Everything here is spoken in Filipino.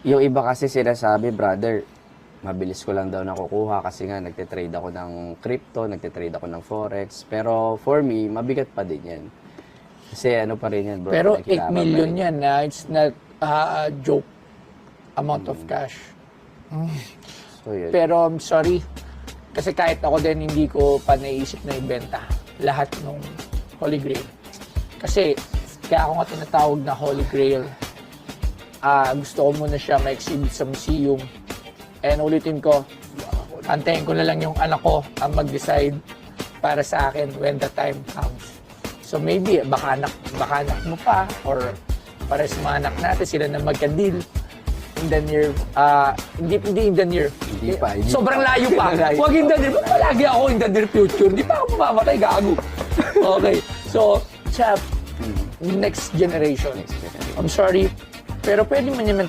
Yung iba kasi sinasabi, brother, mabilis ko lang daw nakukuha kasi nga nagte-trade ako ng crypto, nagte-trade ako ng forex. Pero for me, mabigat pa din yan. Kasi ano pa rin yan, bro. Pero 8 kailangan million pa rin. yan na it's not a joke amount of cash. So, yun. Pero I'm sorry, kasi kahit ako din hindi ko pa naisip na ibenta lahat ng Holy Grail. Kasi kaya ako nga tinatawag na Holy Grail. Gusto ko muna siya ma-exhibit sa museum. And ulitin ko, antayin ko na lang yung anak ko ang mag-decide para sa akin when the time comes. So maybe, baka anak mo pa or para sa mga anak natin, sila na magka-deal in the near, hindi in the near. Hindi pa. Sobrang layo pa. Huwag in the near. Ba't palagi ako in the near future? Hindi pa ako mamamatay, gago. Okay. So, sa next generation. I'm sorry, pero pwede man naman